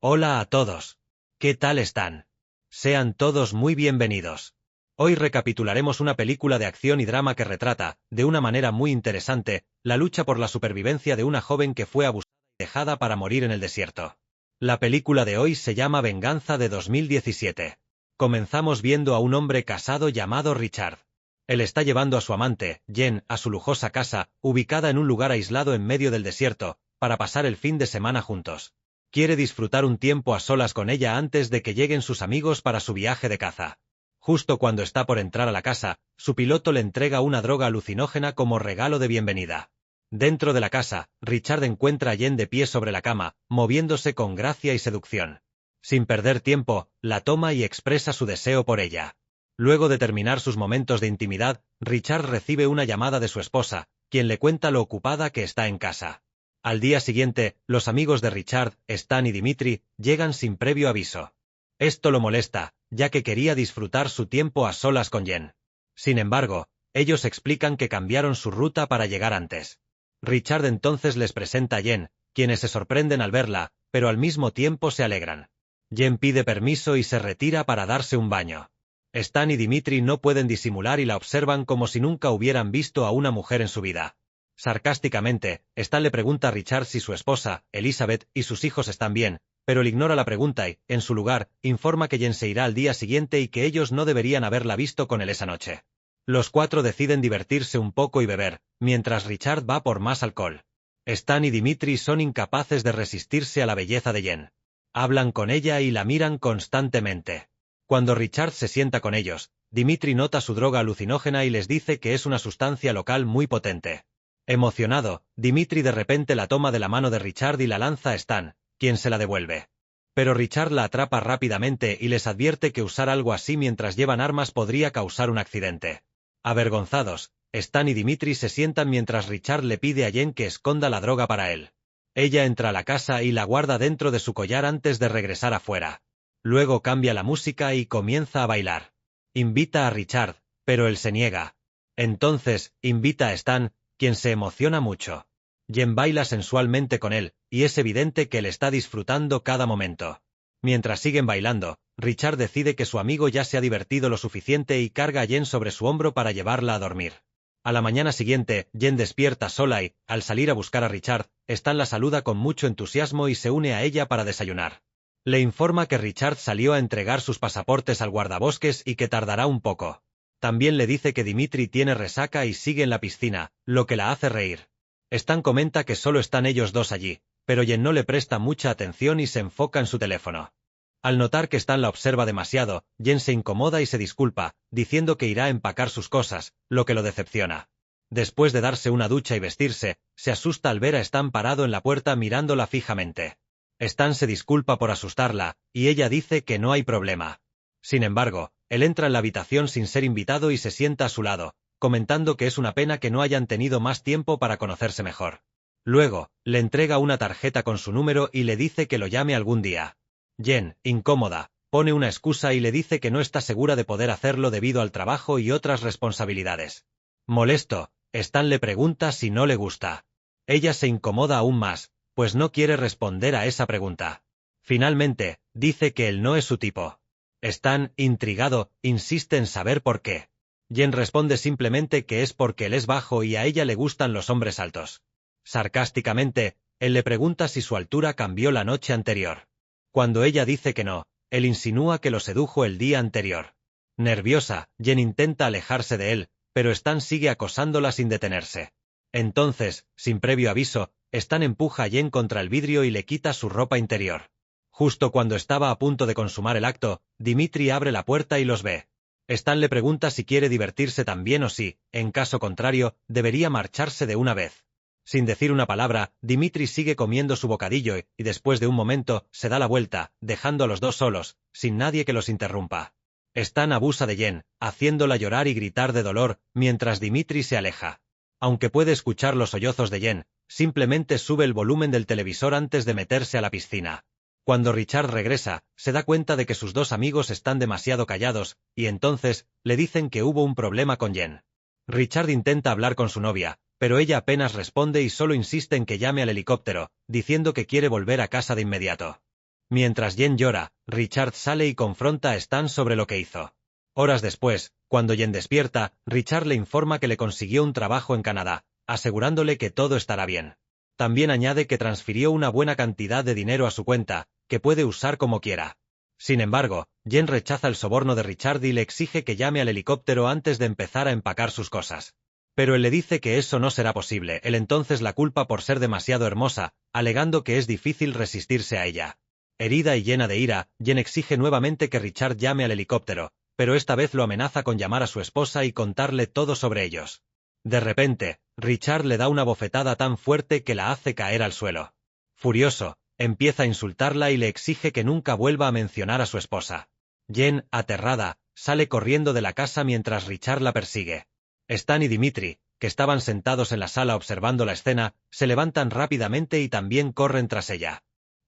Hola a todos. ¿Qué tal están? Sean todos muy bienvenidos. Hoy recapitularemos una película de acción y drama que retrata, de una manera muy interesante, la lucha por la supervivencia de una joven que fue abusada y dejada para morir en el desierto. La película de hoy se llama Venganza de 2017. Comenzamos viendo a un hombre casado llamado Richard. Él está llevando a su amante, Jen, a su lujosa casa, ubicada en un lugar aislado en medio del desierto, para pasar el fin de semana juntos. Quiere disfrutar un tiempo a solas con ella antes de que lleguen sus amigos para su viaje de caza. Justo cuando está por entrar a la casa, su piloto le entrega una droga alucinógena como regalo de bienvenida. Dentro de la casa, Richard encuentra a Jen de pie sobre la cama, moviéndose con gracia y seducción. Sin perder tiempo, la toma y expresa su deseo por ella. Luego de terminar sus momentos de intimidad, Richard recibe una llamada de su esposa, quien le cuenta lo ocupada que está en casa. Al día siguiente, los amigos de Richard, Stan y Dimitri, llegan sin previo aviso. Esto lo molesta, ya que quería disfrutar su tiempo a solas con Jen. Sin embargo, ellos explican que cambiaron su ruta para llegar antes. Richard entonces les presenta a Jen, quienes se sorprenden al verla, pero al mismo tiempo se alegran. Jen pide permiso y se retira para darse un baño. Stan y Dimitri no pueden disimular y la observan como si nunca hubieran visto a una mujer en su vida. Sarcásticamente, Stan le pregunta a Richard si su esposa, Elizabeth, y sus hijos están bien, pero él ignora la pregunta y, en su lugar, informa que Jen se irá al día siguiente y que ellos no deberían haberla visto con él esa noche. Los cuatro deciden divertirse un poco y beber, mientras Richard va por más alcohol. Stan y Dimitri son incapaces de resistirse a la belleza de Jen. Hablan con ella y la miran constantemente. Cuando Richard se sienta con ellos, Dimitri nota su droga alucinógena y les dice que es una sustancia local muy potente. Emocionado, Dimitri de repente la toma de la mano de Richard y la lanza a Stan, quien se la devuelve. Pero Richard la atrapa rápidamente y les advierte que usar algo así mientras llevan armas podría causar un accidente. Avergonzados, Stan y Dimitri se sientan mientras Richard le pide a Jen que esconda la droga para él. Ella entra a la casa y la guarda dentro de su collar antes de regresar afuera. Luego cambia la música y comienza a bailar. Invita a Richard, pero él se niega. Entonces, invita a Stan, quien se emociona mucho. Jen baila sensualmente con él, y es evidente que él está disfrutando cada momento. Mientras siguen bailando, Richard decide que su amigo ya se ha divertido lo suficiente y carga a Jen sobre su hombro para llevarla a dormir. A la mañana siguiente, Jen despierta sola y, al salir a buscar a Richard, Stan la saluda con mucho entusiasmo y se une a ella para desayunar. Le informa que Richard salió a entregar sus pasaportes al guardabosques y que tardará un poco. También le dice que Dimitri tiene resaca y sigue en la piscina, lo que la hace reír. Stan comenta que solo están ellos dos allí, pero Jen no le presta mucha atención y se enfoca en su teléfono. Al notar que Stan la observa demasiado, Jen se incomoda y se disculpa, diciendo que irá a empacar sus cosas, lo que lo decepciona. Después de darse una ducha y vestirse, se asusta al ver a Stan parado en la puerta mirándola fijamente. Stan se disculpa por asustarla, y ella dice que no hay problema. Sin embargo, él entra en la habitación sin ser invitado y se sienta a su lado, comentando que es una pena que no hayan tenido más tiempo para conocerse mejor. Luego, le entrega una tarjeta con su número y le dice que lo llame algún día. Jen, incómoda, pone una excusa y le dice que no está segura de poder hacerlo debido al trabajo y otras responsabilidades. Molesto, Stan le pregunta si no le gusta. Ella se incomoda aún más, pues no quiere responder a esa pregunta. Finalmente, dice que él no es su tipo. Stan, intrigado, insiste en saber por qué. Jen responde simplemente que es porque él es bajo y a ella le gustan los hombres altos. Sarcásticamente, él le pregunta si su altura cambió la noche anterior. Cuando ella dice que no, él insinúa que lo sedujo el día anterior. Nerviosa, Jen intenta alejarse de él, pero Stan sigue acosándola sin detenerse. Entonces, sin previo aviso, Stan empuja a Jen contra el vidrio y le quita su ropa interior. Justo cuando estaba a punto de consumar el acto, Dimitri abre la puerta y los ve. Stan le pregunta si quiere divertirse también o si, en caso contrario, debería marcharse de una vez. Sin decir una palabra, Dimitri sigue comiendo su bocadillo y después de un momento, se da la vuelta, dejando a los dos solos, sin nadie que los interrumpa. Stan abusa de Jen, haciéndola llorar y gritar de dolor, mientras Dimitri se aleja. Aunque puede escuchar los sollozos de Jen, simplemente sube el volumen del televisor antes de meterse a la piscina. Cuando Richard regresa, se da cuenta de que sus dos amigos están demasiado callados, y entonces, le dicen que hubo un problema con Jen. Richard intenta hablar con su novia, pero ella apenas responde y solo insiste en que llame al helicóptero, diciendo que quiere volver a casa de inmediato. Mientras Jen llora, Richard sale y confronta a Stan sobre lo que hizo. Horas después, cuando Jen despierta, Richard le informa que le consiguió un trabajo en Canadá, asegurándole que todo estará bien. También añade que transfirió una buena cantidad de dinero a su cuenta, que puede usar como quiera. Sin embargo, Jen rechaza el soborno de Richard y le exige que llame al helicóptero antes de empezar a empacar sus cosas. Pero él le dice que eso no será posible, él entonces la culpa por ser demasiado hermosa, alegando que es difícil resistirse a ella. Herida y llena de ira, Jen exige nuevamente que Richard llame al helicóptero, pero esta vez lo amenaza con llamar a su esposa y contarle todo sobre ellos. De repente, Richard le da una bofetada tan fuerte que la hace caer al suelo. Furioso, empieza a insultarla y le exige que nunca vuelva a mencionar a su esposa. Jen, aterrada, sale corriendo de la casa mientras Richard la persigue. Stan y Dimitri, que estaban sentados en la sala observando la escena, se levantan rápidamente y también corren tras ella.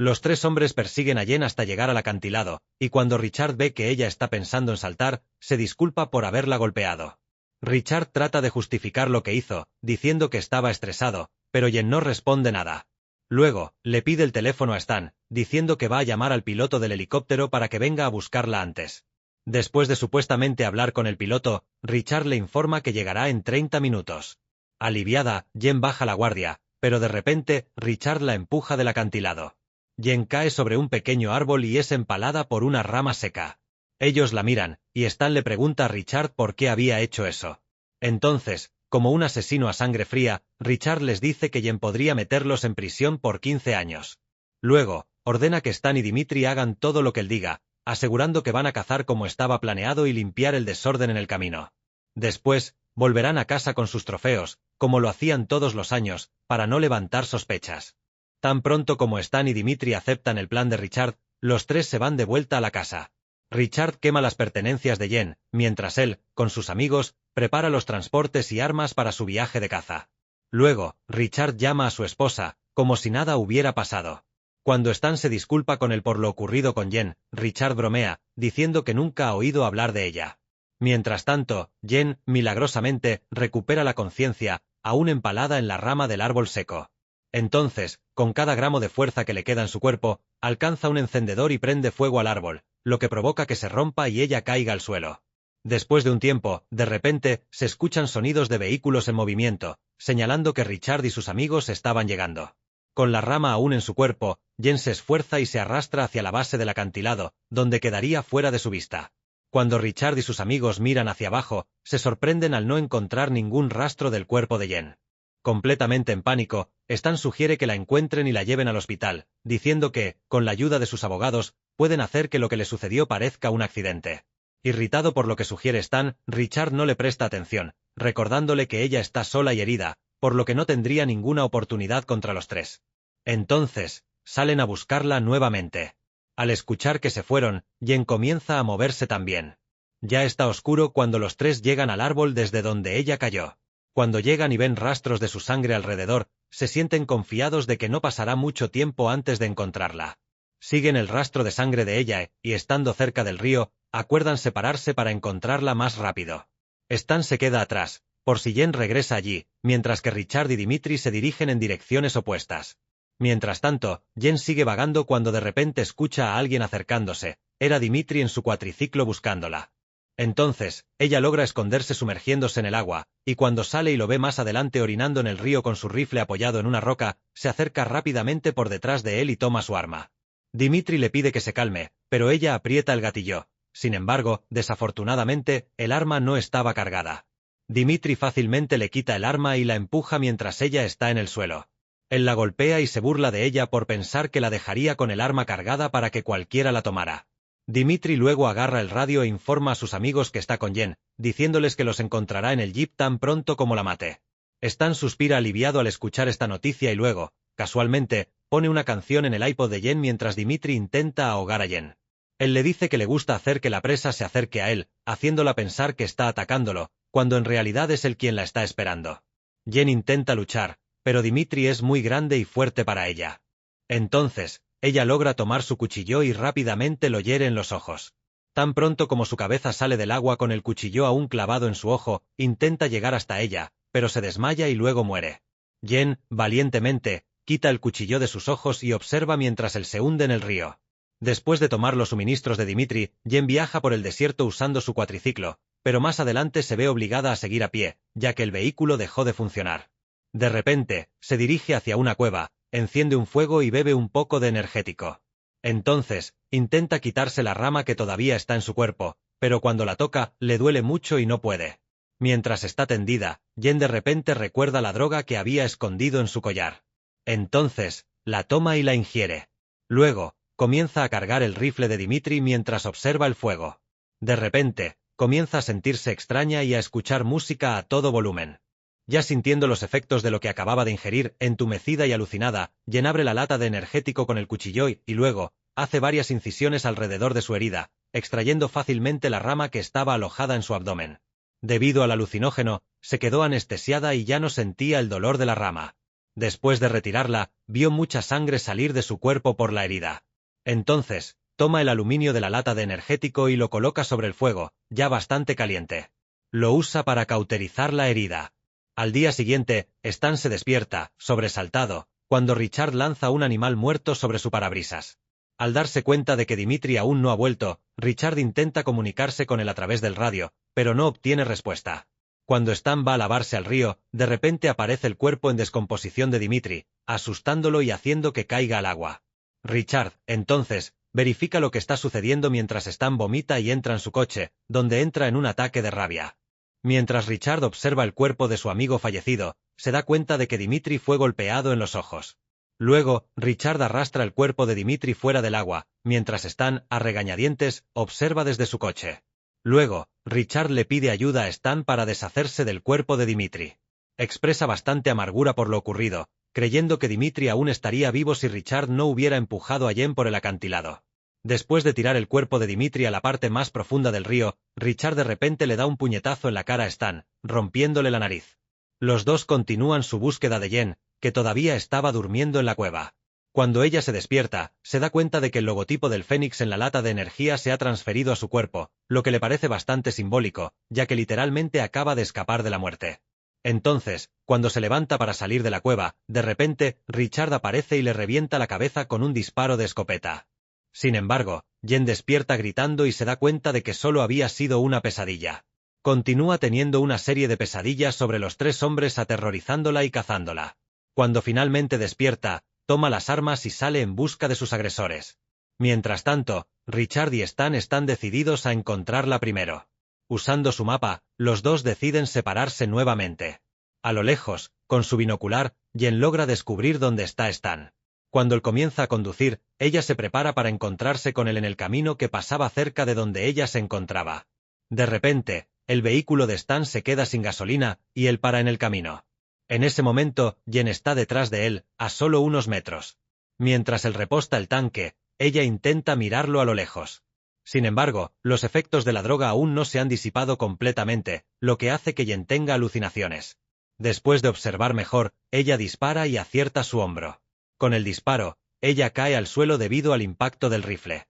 Los tres hombres persiguen a Jen hasta llegar al acantilado, y cuando Richard ve que ella está pensando en saltar, se disculpa por haberla golpeado. Richard trata de justificar lo que hizo, diciendo que estaba estresado, pero Jen no responde nada. Luego, le pide el teléfono a Stan, diciendo que va a llamar al piloto del helicóptero para que venga a buscarla antes. Después de supuestamente hablar con el piloto, Richard le informa que llegará en 30 minutos. Aliviada, Jen baja la guardia, pero de repente, Richard la empuja del acantilado. Jen cae sobre un pequeño árbol y es empalada por una rama seca. Ellos la miran, y Stan le pregunta a Richard por qué había hecho eso. Entonces, como un asesino a sangre fría, Richard les dice que Jen podría meterlos en prisión por 15 años. Luego, ordena que Stan y Dimitri hagan todo lo que él diga, asegurando que van a cazar como estaba planeado y limpiar el desorden en el camino. Después, volverán a casa con sus trofeos, como lo hacían todos los años, para no levantar sospechas. Tan pronto como Stan y Dimitri aceptan el plan de Richard, los tres se van de vuelta a la casa. Richard quema las pertenencias de Jen, mientras él, con sus amigos, prepara los transportes y armas para su viaje de caza. Luego, Richard llama a su esposa, como si nada hubiera pasado. Cuando Stan se disculpa con él por lo ocurrido con Jen, Richard bromea, diciendo que nunca ha oído hablar de ella. Mientras tanto, Jen, milagrosamente, recupera la conciencia, aún empalada en la rama del árbol seco. Entonces, con cada gramo de fuerza que le queda en su cuerpo, alcanza un encendedor y prende fuego al árbol, lo que provoca que se rompa y ella caiga al suelo. Después de un tiempo, de repente, se escuchan sonidos de vehículos en movimiento, señalando que Richard y sus amigos estaban llegando. Con la rama aún en su cuerpo, Jen se esfuerza y se arrastra hacia la base del acantilado, donde quedaría fuera de su vista. Cuando Richard y sus amigos miran hacia abajo, se sorprenden al no encontrar ningún rastro del cuerpo de Jen. Completamente en pánico, Stan sugiere que la encuentren y la lleven al hospital, diciendo que, con la ayuda de sus abogados, pueden hacer que lo que le sucedió parezca un accidente. Irritado por lo que sugiere Stan, Richard no le presta atención, recordándole que ella está sola y herida, por lo que no tendría ninguna oportunidad contra los tres. Entonces, salen a buscarla nuevamente. Al escuchar que se fueron, Jen comienza a moverse también. Ya está oscuro cuando los tres llegan al árbol desde donde ella cayó. Cuando llegan y ven rastros de su sangre alrededor, se sienten confiados de que no pasará mucho tiempo antes de encontrarla. Siguen el rastro de sangre de ella y, estando cerca del río, acuerdan separarse para encontrarla más rápido. Stan se queda atrás, por si Jen regresa allí, mientras que Richard y Dimitri se dirigen en direcciones opuestas. Mientras tanto, Jen sigue vagando cuando de repente escucha a alguien acercándose. Era Dimitri en su cuatriciclo buscándola. Entonces, ella logra esconderse sumergiéndose en el agua, y cuando sale y lo ve más adelante orinando en el río con su rifle apoyado en una roca, se acerca rápidamente por detrás de él y toma su arma. Dimitri le pide que se calme, pero ella aprieta el gatillo. Sin embargo, desafortunadamente, el arma no estaba cargada. Dimitri fácilmente le quita el arma y la empuja mientras ella está en el suelo. Él la golpea y se burla de ella por pensar que la dejaría con el arma cargada para que cualquiera la tomara. Dimitri luego agarra el radio e informa a sus amigos que está con Jen, diciéndoles que los encontrará en el jeep tan pronto como la mate. Stan suspira aliviado al escuchar esta noticia y luego, casualmente, pone una canción en el iPod de Jen mientras Dimitri intenta ahogar a Jen. Él le dice que le gusta hacer que la presa se acerque a él, haciéndola pensar que está atacándolo, cuando en realidad es él quien la está esperando. Jen intenta luchar, pero Dimitri es muy grande y fuerte para ella. Entonces, ella logra tomar su cuchillo y rápidamente lo hiere en los ojos. Tan pronto como su cabeza sale del agua con el cuchillo aún clavado en su ojo, intenta llegar hasta ella, pero se desmaya y luego muere. Jen, valientemente, quita el cuchillo de sus ojos y observa mientras él se hunde en el río. Después de tomar los suministros de Dimitri, Jen viaja por el desierto usando su cuatriciclo, pero más adelante se ve obligada a seguir a pie, ya que el vehículo dejó de funcionar. De repente, se dirige hacia una cueva, enciende un fuego y bebe un poco de energético. Entonces, intenta quitarse la rama que todavía está en su cuerpo, pero cuando la toca, le duele mucho y no puede. Mientras está tendida, Jen de repente recuerda la droga que había escondido en su collar. Entonces, la toma y la ingiere. Luego, comienza a cargar el rifle de Dimitri mientras observa el fuego. De repente, comienza a sentirse extraña y a escuchar música a todo volumen. Ya sintiendo los efectos de lo que acababa de ingerir, entumecida y alucinada, Jen abre la lata de energético con el cuchillo y luego, hace varias incisiones alrededor de su herida, extrayendo fácilmente la rama que estaba alojada en su abdomen. Debido al alucinógeno, se quedó anestesiada y ya no sentía el dolor de la rama. Después de retirarla, vio mucha sangre salir de su cuerpo por la herida. Entonces, toma el aluminio de la lata de energético y lo coloca sobre el fuego, ya bastante caliente. Lo usa para cauterizar la herida. Al día siguiente, Stan se despierta, sobresaltado, cuando Richard lanza un animal muerto sobre su parabrisas. Al darse cuenta de que Dimitri aún no ha vuelto, Richard intenta comunicarse con él a través del radio, pero no obtiene respuesta. Cuando Stan va a lavarse al río, de repente aparece el cuerpo en descomposición de Dimitri, asustándolo y haciendo que caiga al agua. Richard, entonces, verifica lo que está sucediendo mientras Stan vomita y entra en su coche, donde entra en un ataque de rabia. Mientras Richard observa el cuerpo de su amigo fallecido, se da cuenta de que Dimitri fue golpeado en los ojos. Luego, Richard arrastra el cuerpo de Dimitri fuera del agua, mientras Stan, a regañadientes, observa desde su coche. Luego, Richard le pide ayuda a Stan para deshacerse del cuerpo de Dimitri. Expresa bastante amargura por lo ocurrido, creyendo que Dimitri aún estaría vivo si Richard no hubiera empujado a Jen por el acantilado. Después de tirar el cuerpo de Dimitri a la parte más profunda del río, Richard de repente le da un puñetazo en la cara a Stan, rompiéndole la nariz. Los dos continúan su búsqueda de Jen, que todavía estaba durmiendo en la cueva. Cuando ella se despierta, se da cuenta de que el logotipo del Fénix en la lata de energía se ha transferido a su cuerpo, lo que le parece bastante simbólico, ya que literalmente acaba de escapar de la muerte. Entonces, cuando se levanta para salir de la cueva, de repente, Richard aparece y le revienta la cabeza con un disparo de escopeta. Sin embargo, Jen despierta gritando y se da cuenta de que solo había sido una pesadilla. Continúa teniendo una serie de pesadillas sobre los tres hombres aterrorizándola y cazándola. Cuando finalmente despierta, toma las armas y sale en busca de sus agresores. Mientras tanto, Richard y Stan están decididos a encontrarla primero. Usando su mapa, los dos deciden separarse nuevamente. A lo lejos, con su binocular, Jen logra descubrir dónde está Stan. Cuando él comienza a conducir, ella se prepara para encontrarse con él en el camino que pasaba cerca de donde ella se encontraba. De repente, el vehículo de Stan se queda sin gasolina, y él para en el camino. En ese momento, Jen está detrás de él, a solo unos metros. Mientras él reposta el tanque, ella intenta mirarlo a lo lejos. Sin embargo, los efectos de la droga aún no se han disipado completamente, lo que hace que Jen tenga alucinaciones. Después de observar mejor, ella dispara y acierta su hombro. Con el disparo, ella cae al suelo debido al impacto del rifle.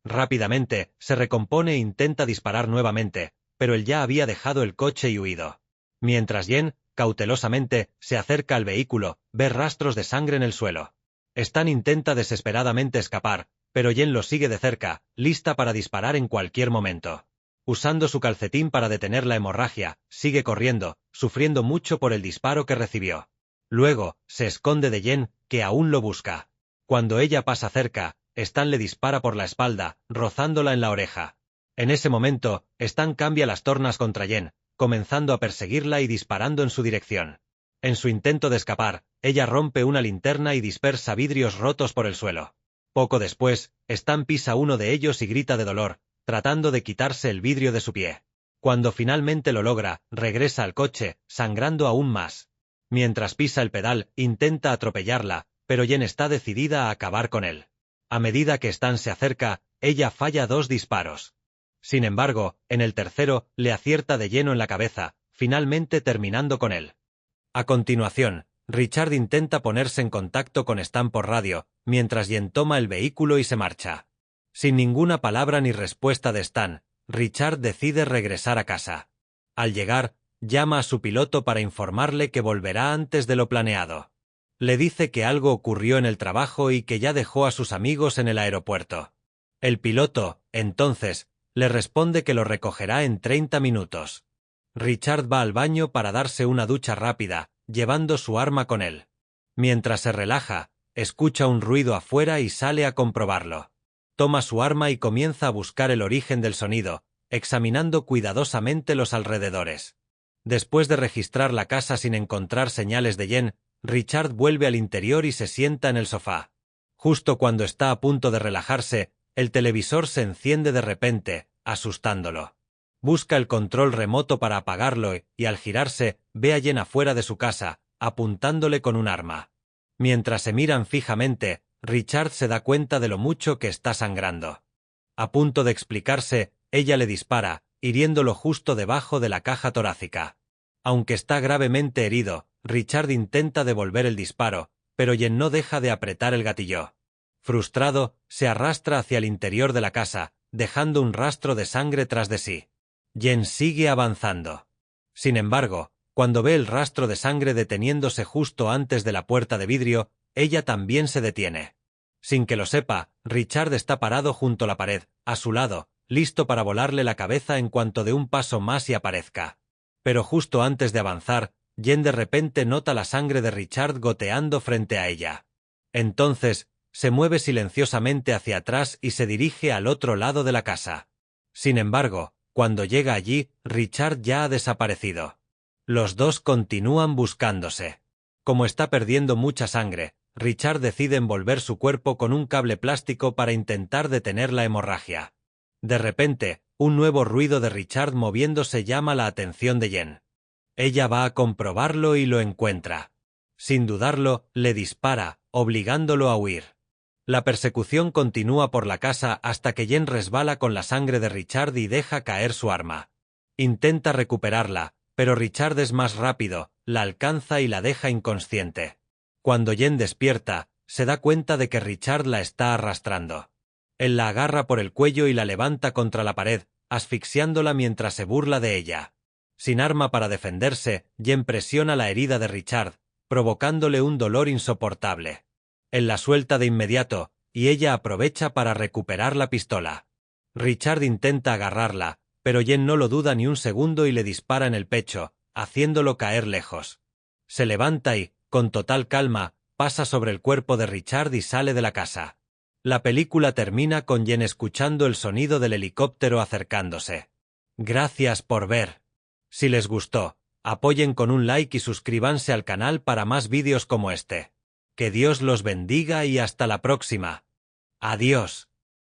Rápidamente, se recompone e intenta disparar nuevamente, pero él ya había dejado el coche y huido. Mientras Jen, cautelosamente, se acerca al vehículo, ve rastros de sangre en el suelo. Stan intenta desesperadamente escapar, pero Jen lo sigue de cerca, lista para disparar en cualquier momento. Usando su calcetín para detener la hemorragia, sigue corriendo, sufriendo mucho por el disparo que recibió. Luego, se esconde de Jen, que aún lo busca. Cuando ella pasa cerca, Stan le dispara por la espalda, rozándola en la oreja. En ese momento, Stan cambia las tornas contra Jen, comenzando a perseguirla y disparando en su dirección. En su intento de escapar, ella rompe una linterna y dispersa vidrios rotos por el suelo. Poco después, Stan pisa uno de ellos y grita de dolor, tratando de quitarse el vidrio de su pie. Cuando finalmente lo logra, regresa al coche, sangrando aún más. Mientras pisa el pedal, intenta atropellarla, pero Jen está decidida a acabar con él. A medida que Stan se acerca, ella falla 2 disparos. Sin embargo, en el tercero, le acierta de lleno en la cabeza, finalmente terminando con él. A continuación, Richard intenta ponerse en contacto con Stan por radio, mientras Jen toma el vehículo y se marcha. Sin ninguna palabra ni respuesta de Stan, Richard decide regresar a casa. Al llegar, llama a su piloto para informarle que volverá antes de lo planeado. Le dice que algo ocurrió en el trabajo y que ya dejó a sus amigos en el aeropuerto. El piloto, entonces, le responde que lo recogerá en 30 minutos. Richard va al baño para darse una ducha rápida, llevando su arma con él. Mientras se relaja, escucha un ruido afuera y sale a comprobarlo. Toma su arma y comienza a buscar el origen del sonido, examinando cuidadosamente los alrededores. Después de registrar la casa sin encontrar señales de Jen, Richard vuelve al interior y se sienta en el sofá. Justo cuando está a punto de relajarse, el televisor se enciende de repente, asustándolo. Busca el control remoto para apagarlo y al girarse, ve a Jen afuera de su casa, apuntándole con un arma. Mientras se miran fijamente, Richard se da cuenta de lo mucho que está sangrando. A punto de explicarse, ella le dispara, hiriéndolo justo debajo de la caja torácica. Aunque está gravemente herido, Richard intenta devolver el disparo, pero Jen no deja de apretar el gatillo. Frustrado, se arrastra hacia el interior de la casa, dejando un rastro de sangre tras de sí. Jen sigue avanzando. Sin embargo, cuando ve el rastro de sangre deteniéndose justo antes de la puerta de vidrio, ella también se detiene. Sin que lo sepa, Richard está parado junto a la pared, a su lado, listo para volarle la cabeza en cuanto dé un paso más y aparezca. Pero justo antes de avanzar, Jen de repente nota la sangre de Richard goteando frente a ella. Entonces, se mueve silenciosamente hacia atrás y se dirige al otro lado de la casa. Sin embargo, cuando llega allí, Richard ya ha desaparecido. Los dos continúan buscándose. Como está perdiendo mucha sangre, Richard decide envolver su cuerpo con un cable plástico para intentar detener la hemorragia. De repente, un nuevo ruido de Richard moviéndose llama la atención de Jen. Ella va a comprobarlo y lo encuentra. Sin dudarlo, le dispara, obligándolo a huir. La persecución continúa por la casa hasta que Jen resbala con la sangre de Richard y deja caer su arma. Intenta recuperarla, pero Richard es más rápido, la alcanza y la deja inconsciente. Cuando Jen despierta, se da cuenta de que Richard la está arrastrando. Él la agarra por el cuello y la levanta contra la pared, asfixiándola mientras se burla de ella. Sin arma para defenderse, Jen presiona la herida de Richard, provocándole un dolor insoportable. Él la suelta de inmediato, y ella aprovecha para recuperar la pistola. Richard intenta agarrarla, pero Jen no lo duda ni un segundo y le dispara en el pecho, haciéndolo caer lejos. Se levanta y, con total calma, pasa sobre el cuerpo de Richard y sale de la casa. La película termina con Jen escuchando el sonido del helicóptero acercándose. Gracias por ver. Si les gustó, apoyen con un like y suscríbanse al canal para más vídeos como este. Que Dios los bendiga y hasta la próxima. Adiós.